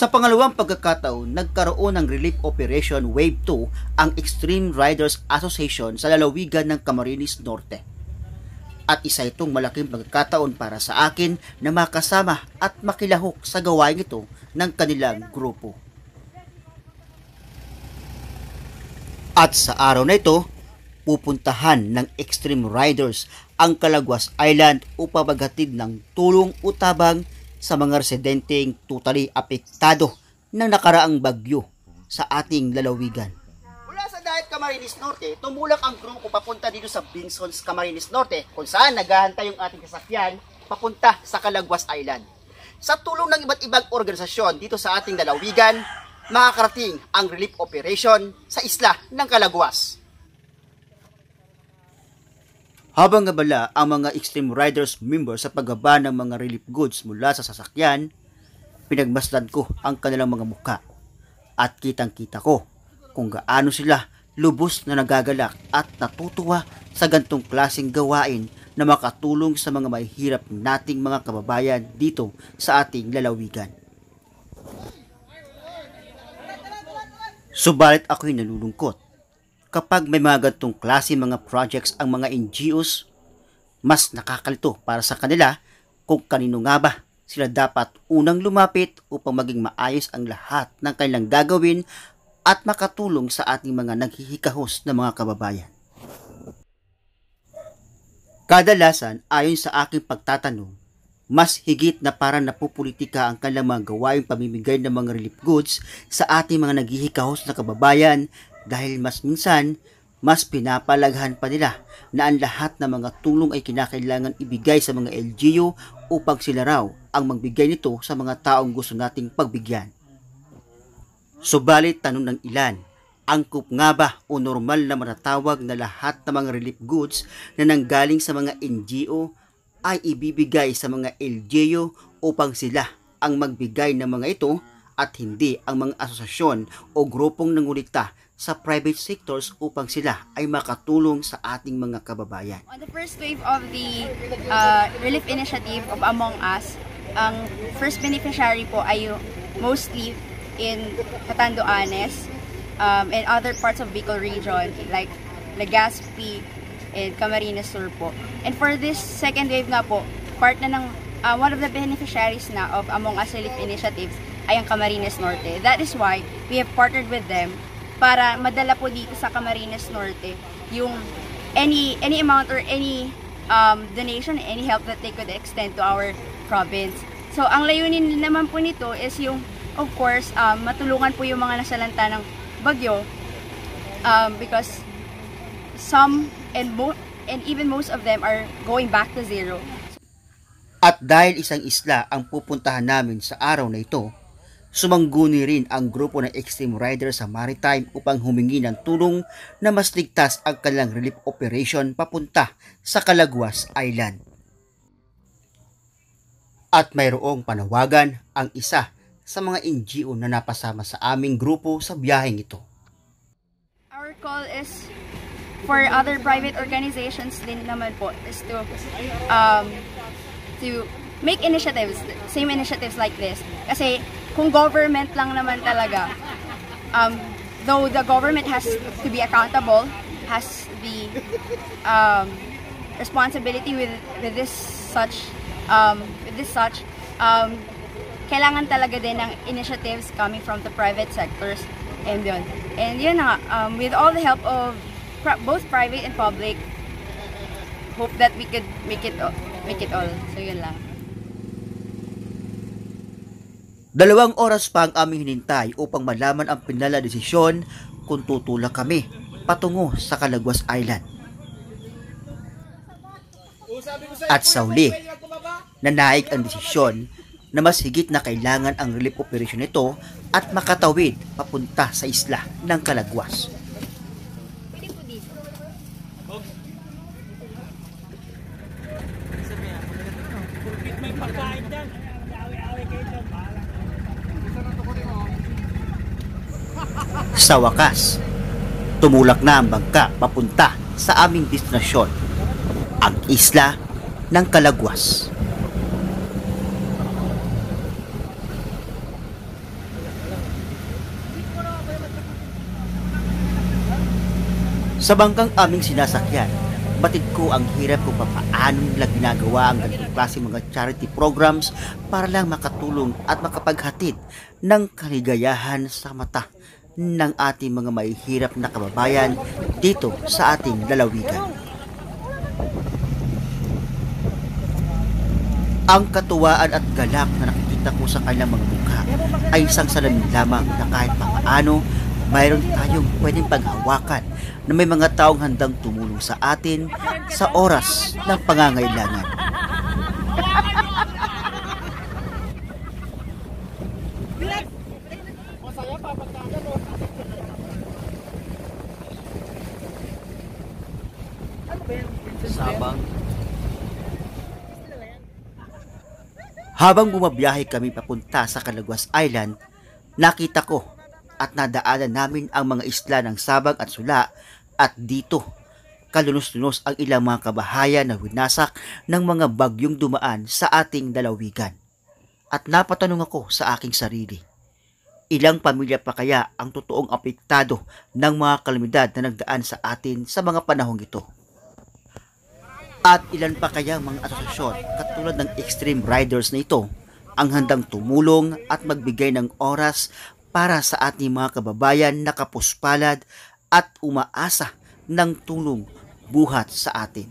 Sa pangalawang pagkakataon, nagkaroon ng relief operation Wave 2 ang Extreme Riders Association sa lalawigan ng Camarines Norte. At isa itong malaking pagkakataon para sa akin na makasama at makilahok sa gawain ito ng kanilang grupo. At sa araw na ito, pupuntahan ng Extreme Riders ang Calaguas Island upang maghatid ng tulong o tabang sa mga residenteng totally apektado ng nakaraang bagyo sa ating lalawigan. Mula sa Dahit Camarines Norte, tumulak ang grupo papunta dito sa Binsons, Camarines Norte, kung saan naghahantay yung ating sasakyan papunta sa Calaguas Island. Sa tulong ng iba't ibang organisasyon dito sa ating lalawigan, makakarating ang relief operation sa isla ng Calaguas. Habang gabala ang mga Extreme Riders members sa paggaba ng mga relief goods mula sa sasakyan, pinagmasdan ko ang kanilang mga muka at kitang-kita ko kung gaano sila lubos na nagagalak at natutuwa sa gantong klaseng gawain na makatulong sa mga mahihirap nating mga kababayan dito sa ating lalawigan. Subalit ako'y nalulungkot kapag may mga gantong klase mga projects ang mga NGOs. Mas nakakalito para sa kanila kung kanino nga ba sila dapat unang lumapit upang maging maayos ang lahat ng kanilang gagawin at makatulong sa ating mga naghihikahos na mga kababayan. Kadalasan, ayon sa aking pagtatanong, mas higit na parang napupolitika ang kanilang mga gawaing pamimigay ng mga relief goods sa ating mga naghihikahos na kababayan dahil mas minsan, mas pinapalaghan pa nila na ang lahat ng mga tulong ay kinakailangan ibigay sa mga LGU upang sila raw ang magbigay nito sa mga taong gusto nating pagbigyan. Subalit tanong ng ilan, angkop nga ba o normal na matatawag na lahat ng mga relief goods na nanggaling sa mga NGO ay ibibigay sa mga LGU upang sila ang magbigay ng mga ito at hindi ang mga asosasyon o grupong nangulikta sa private sectors upang sila ay makatulong sa ating mga kababayan. On the first wave of the relief initiative of Among Us, ang first beneficiary po ay mostly in Catanduanes and other parts of Bicol region like Legazpi and Camarines Sur po. And for this second wave nga po, part na ng one of the beneficiaries na of Among Us relief initiatives ay ang Camarines Norte. That is why we have partnered with them para madala po dito sa Camarines Norte yung any amount or any donation, any help that they could extend to our province. So ang layunin naman po nito is yung, of course, matulungan po yung mga nasalanta ng bagyo because some and even most of them are going back to zero. At dahil isang isla ang pupuntahan namin sa araw na ito, sumangguni rin ang grupo ng Extreme Riders sa Maritime upang humingi ng tulong na mas ligtas ang kanilang relief operation papunta sa Calaguas Island. At mayroong panawagan ang isa sa mga NGO na napasama sa aming grupo sa biyaheng ito. Our call is for other private organizations din naman po is to make initiatives, same initiatives like this. Kasi kung government lang naman talaga, though the government has to be accountable, has the responsibility with this such, kailangan talaga din ng initiatives coming from the private sectors and yun na, with all the help of both private and public, hope that we could make it all. So yun lang. 2 oras pa ang aming hinintay upang malaman ang pinala desisyon kung tutulak kami patungo sa Calaguas Island. At sa huli, nanaig ang desisyon na mas higit na kailangan ang relief operation nito at makatawid papunta sa isla ng Calaguas. Sa wakas, tumulak na ang bangka papunta sa aming destinasyon, ang isla ng Calaguas. Sa bangkang aming sinasakyan, batid ko ang hirap kung paano nila ginagawa ang ganitong klase mga charity programs para lang makatulong at makapaghatid ng kaligayahan sa mata ng ating mga mahihirap na kababayan dito sa ating lalawigan. Ang katuwaan at galak na nakikita ko sa kanilang mga mukha ay isang salamin lamang na kahit paano mayroon tayong pwedeng paghawakan na may mga taong handang tumulong sa atin sa oras ng pangangailangan. Habang bumabiyahe kami papunta sa Calaguas Island, nakita ko at nadaanan namin ang mga isla ng Sabang at Sula at dito kalunos-lunos ang ilang mga kabahayan na winasak ng mga bagyong dumaan sa ating lalawigan. At napatanong ako sa aking sarili, ilang pamilya pa kaya ang totoong apektado ng mga kalamidad na nagdaan sa atin sa mga panahong ito? At ilan pa kaya mga asosasyon katulad ng Extreme Riders na ito ang handang tumulong at magbigay ng oras para sa ating mga kababayan na kapuspalad at umaasa ng tulong buhat sa atin.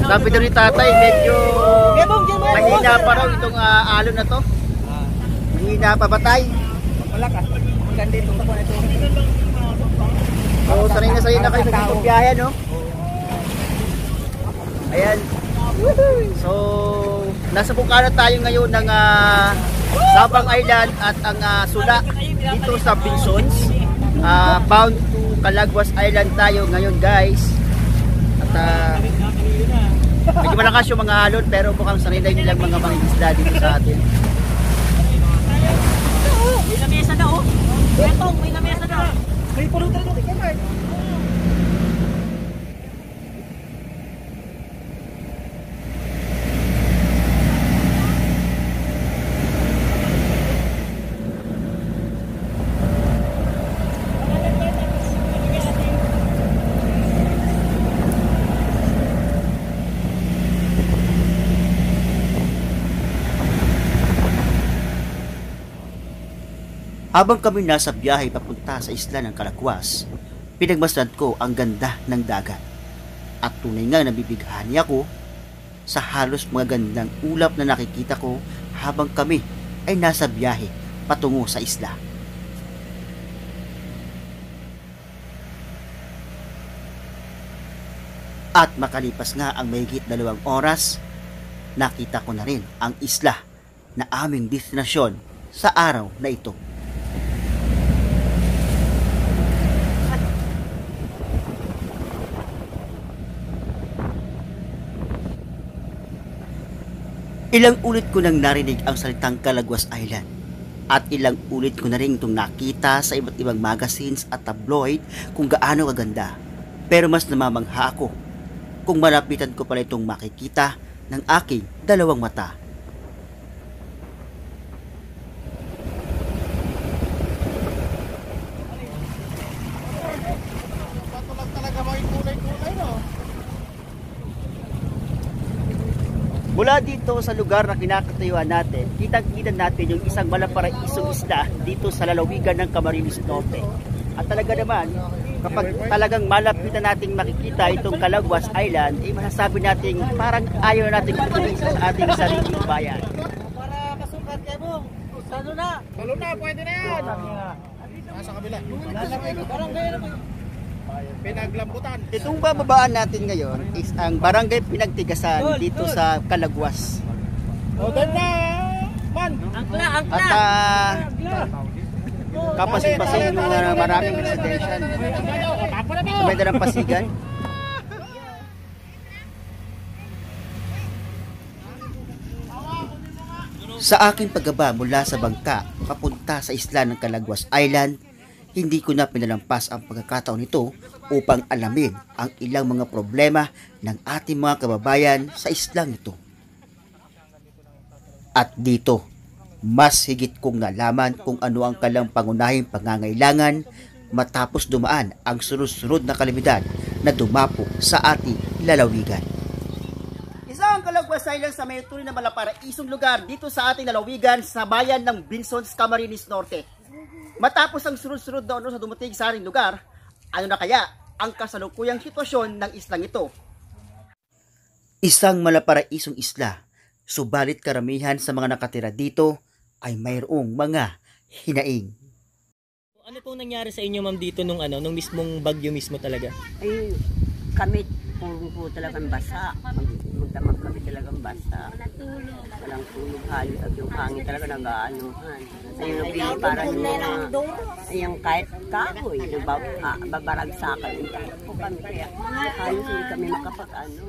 Sabi daw ni tatay, medyo mahina pa raw itong alon na to. Mahina pa ba tay? Malakas. Maganda itong tapo na ito. So, sanay na kayo sa biyahe, no? Ayan. So, nasa bukana tayo ngayon ng Sabang Island at ang Sula dito sa Pinsons. Bound to Calaguas Island tayo ngayon, guys. At medyo malakas yung mga alon pero mukhang sanay nilang mga mangingisda dito sa atin. May lamesa na oh. Betong, may lamesa na. May pulutan mo kay Mark. Habang kami nasa biyahe papunta sa isla ng Calaguas, pinagmasdan ko ang ganda ng dagat. At tunay nga nabibighani ako sa halos mga gandang ulap na nakikita ko habang kami ay nasa biyahe patungo sa isla. At makalipas nga ang mahigit 2 oras, nakita ko na rin ang isla na aming destinasyon sa araw na ito. Ilang ulit ko nang narinig ang salitang Calaguas Island at ilang ulit ko na rin itong nakita sa iba't ibang magazines at tabloid kung gaano kaganda. Pero mas namamangha ako kung malapitan ko pala itong makikita ng aking 2 mata. Mula dito sa lugar na kinakatayuan natin, kitang-kita natin yung isang malaparaisong isla dito sa lalawigan ng Camarines Norte. At talaga naman, kapag talagang malapitan nating makikita itong Calaguas Island, masasabi natin parang ayaw nating ituloy sa ating sariling bayan. Para kasukat kayo mo. Salo na, pwede na yan. Nasa kabila. Parang gaya naman. Pinaglambutan. Itong bababaan natin ngayon is ang Barangay Pinagtigasan dito sa Calaguas. O, ganda! Man! Angkla! At kapasin-pasin yung maraming residential. Tumeda ng Pasigan. Sa aking paggaba mula sa bangka papunta sa isla ng Calaguas Island, hindi ko na pinalampas ang pagkakataon nito upang alamin ang ilang mga problema ng ating mga kababayan sa islang ito. At dito, Mas higit kong nalaman kung ano ang kanilang pangunahing pangangailangan matapos dumaan ang sunod-sunod na kalamidad na dumapo sa ating lalawigan. Isang Calagwas Island sa may tunay na malaparaisong lugar dito sa ating lalawigan sa bayan ng Binsons, Camarines Norte. Matapos ang sunod-sunod na sa dumating sa ating lugar, ano na kaya ang kasalukuyang sitwasyon ng islang ito? Isang malaparaisong isla, subalit karamihan sa mga nakatira dito ay mayroong mga hinaing. Ano pong nangyari sa inyo ma'am dito nung mismong bagyo mismo talaga? Ay, kami po talagang basa. Magdamag kami talagang basa. Walang tulog halos at yung hangin talaga nag-aanuhan. Ayun ang pili para yung kahit kahoy, babaragsakan. Po kami kaya halos hindi kami makapag-ano.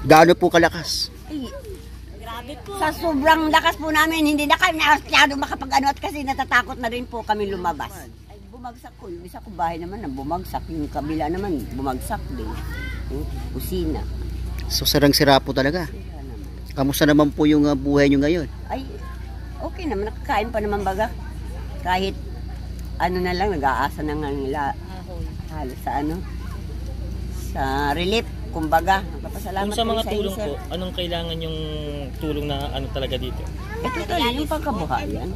Gaano po kalakas? Ay, sa sobrang lakas po namin, hindi na kami masyado makapag-ano at kasi natatakot na rin po kami lumabas. Ay, bumagsak ko. Yung isa ko bahay naman na bumagsak. Yung kabila naman bumagsak din. Yung kusina. So sarang-sira po talaga. Kamusta naman po yung buhay nyo ngayon? Ay, okay naman. Nakakain pa naman baga. Kahit ano na lang, nag-aasa na nga nila halos sa relief. Kumbaga, nagpapasalamat Kung sa mga sa tulong inyo, po, anong kailangan yung tulong na talaga dito? ito talaga yung pagkabuhayan.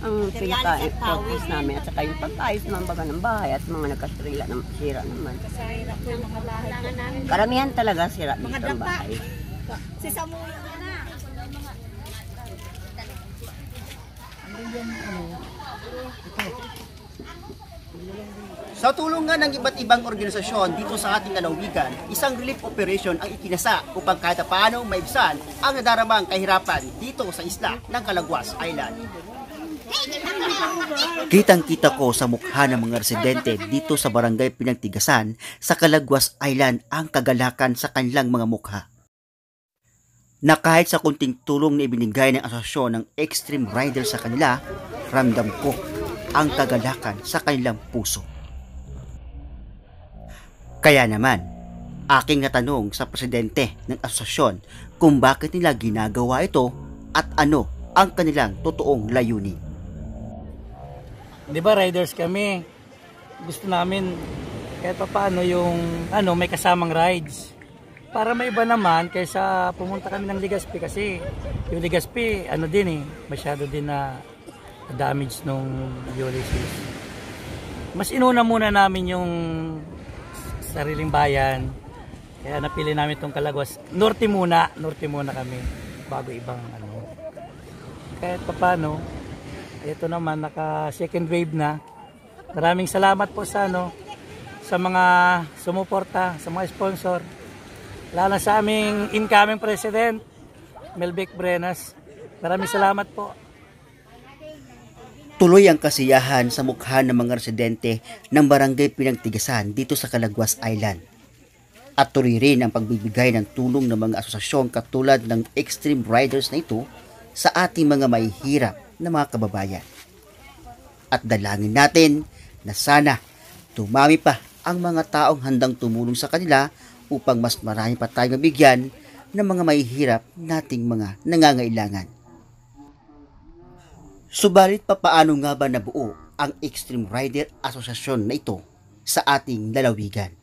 Ang pinaka-focus namin at saka yung pagkaayos ng baga ng bahay at mga nagkasira naman. Karamihan talaga sira dito ang bahay. Sa tulungan ng iba't ibang organisasyon dito sa ating lalawigan, isang relief operation ang ikinasa upang kahit paano maibsan ang nadaramang kahirapan dito sa isla ng Calagwas Island. Kitang-kita ko sa mukha ng mga residente dito sa barangay Pinagtigasan sa Calagwas Island ang kagalakan sa kanilang mga mukha. Na kahit sa kunting tulong na ibinigay ng asosasyon ng Extreme Rider sa kanila, ramdam ko ang kagalakan sa kanilang puso. Kaya naman, aking natanong sa presidente ng asosasyon kung bakit nila ginagawa ito at ano ang kanilang totoong layunin. Di ba riders kami? Gusto namin kahit pa paano yung may kasamang rides. Para may iba naman kaysa pumunta kami ng Legazpi kasi yung Legazpi masyado din na damage nung Ulysses. Mas inuna muna namin yung sariling bayan. Kaya napili namin itong Calagwas. Norte muna kami bago ibang Kahit paano, ito naman naka second wave na. Maraming salamat po sa sa mga sumuporta, sa mga sponsor. Lalo sa aming incoming president, Melvic Brenas. Maraming salamat po. Tuloy ang kasiyahan sa mukha ng mga residente ng barangay Pinagtigasan dito sa Calagwas Island. At tuloy rin ang pagbibigay ng tulong ng mga asosasyon katulad ng Extreme Riders na ito sa ating mga mahihirap na mga kababayan. At dalangin natin na sana dumami pa ang mga taong handang tumulong sa kanila upang mas marami pa tayong mabigyan ng mga mahihirap nating mga nangangailangan. Subalit papaano nga ba nabuo ang Extreme Rider Association na ito sa ating lalawigan?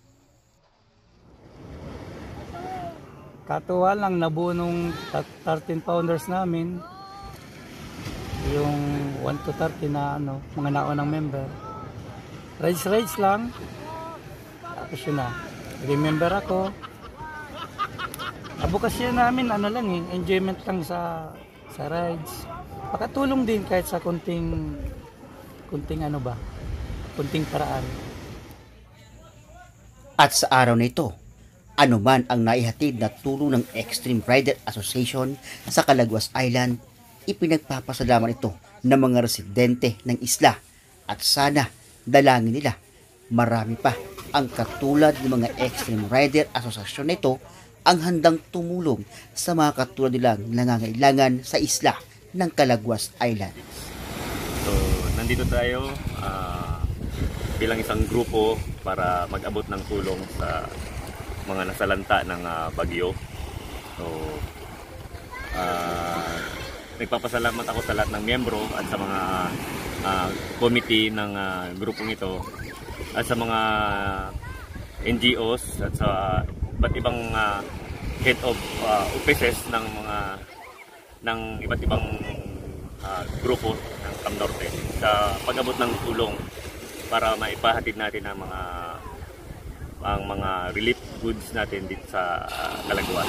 Katuwa lang nabuo nung 13 founders namin. Yung 1 to 30 na mga naunang member. Rides lang. Tapos yun na. Remember ako. Abukasya namin enjoyment lang sa rides. Makatulong din kahit sa kunting paraan. At sa araw na ito, ano man ang naihatid na tulong ng Extreme Rider Association sa Calagwas Island, ipinagpapasalamat ito ng mga residente ng isla at sana dalangin nila marami pa ang katulad ng mga Extreme Rider Association na ito ang handang tumulong sa mga katulad nilang nangangailangan sa isla ng Calagwas Island. So, nandito tayo bilang isang grupo para mag-abot ng tulong sa mga nasalanta ng bagyo. So, nagpapasalamat ako sa lahat ng miyembro at sa mga committee ng grupong ito at sa mga NGOs at sa iba't ibang head of offices ng iba't ibang grupo ng Cam Norte sa pag-abot ng tulong para maipahatid natin ang mga relief goods natin dito sa Calaguas.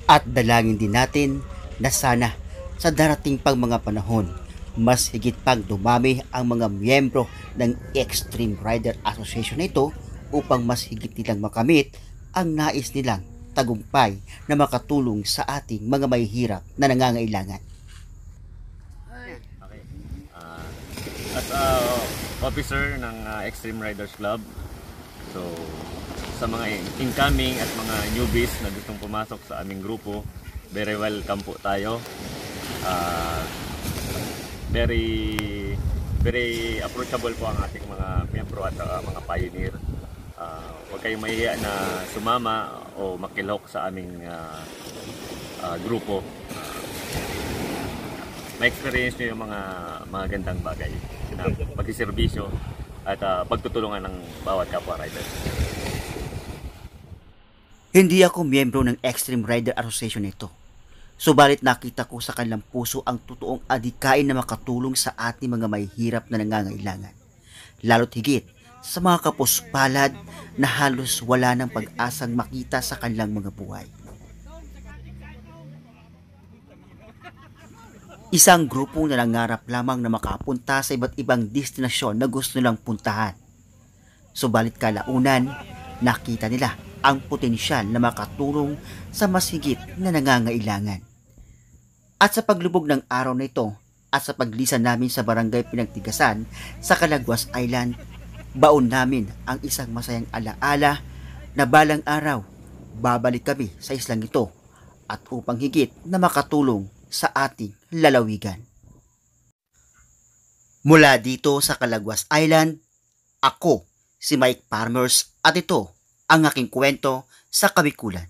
At dalangin din natin na sana sa darating pang mga panahon, mas higit pang dumami ang mga miyembro ng Extreme Rider Association na ito upang mas higit nilang makamit ang nais nilang tagumpay na makatulong sa ating mga mahihirap na nangangailangan. Okay. As officer ng Extreme Riders Club, so sa mga incoming at mga newbies na gustong pumasok sa aming grupo, very welcome po tayo. Very approachable po ang ating mga miyembro at mga pioneer. Huwag kayong mahihiya na sumama o makilahok sa aming grupo. Ma-experience nyo yung mga gandang bagay na pagsiservisyo at pagtutulungan ng bawat kapwa riders. Hindi ako miyembro ng Extreme Rider Association nito. Subalit nakita ko sa kanilang puso ang totoong adikain na makatulong sa ating mga mahihirap na nangangailangan. Lalo't higit sa mga kapuspalad na halos wala ng pag-asang makita sa kanilang mga buhay. Isang grupong nangangarap lamang na makapunta sa iba't ibang destinasyon na gusto nilang puntahan. Subalit kalaunan, nakita nila ang potensyal na makatulong sa mas higit na nangangailangan. At sa paglubog ng araw na ito at sa paglisan namin sa barangay Pinagtigasan sa Calaguas Island, baon namin ang isang masayang alaala na balang araw babalik kami sa islang ito at upang higit na makatulong sa ating lalawigan. Mula dito sa Calaguas Island, ako si Mike Farmers at ito ang aking kwento sa Kabikulan.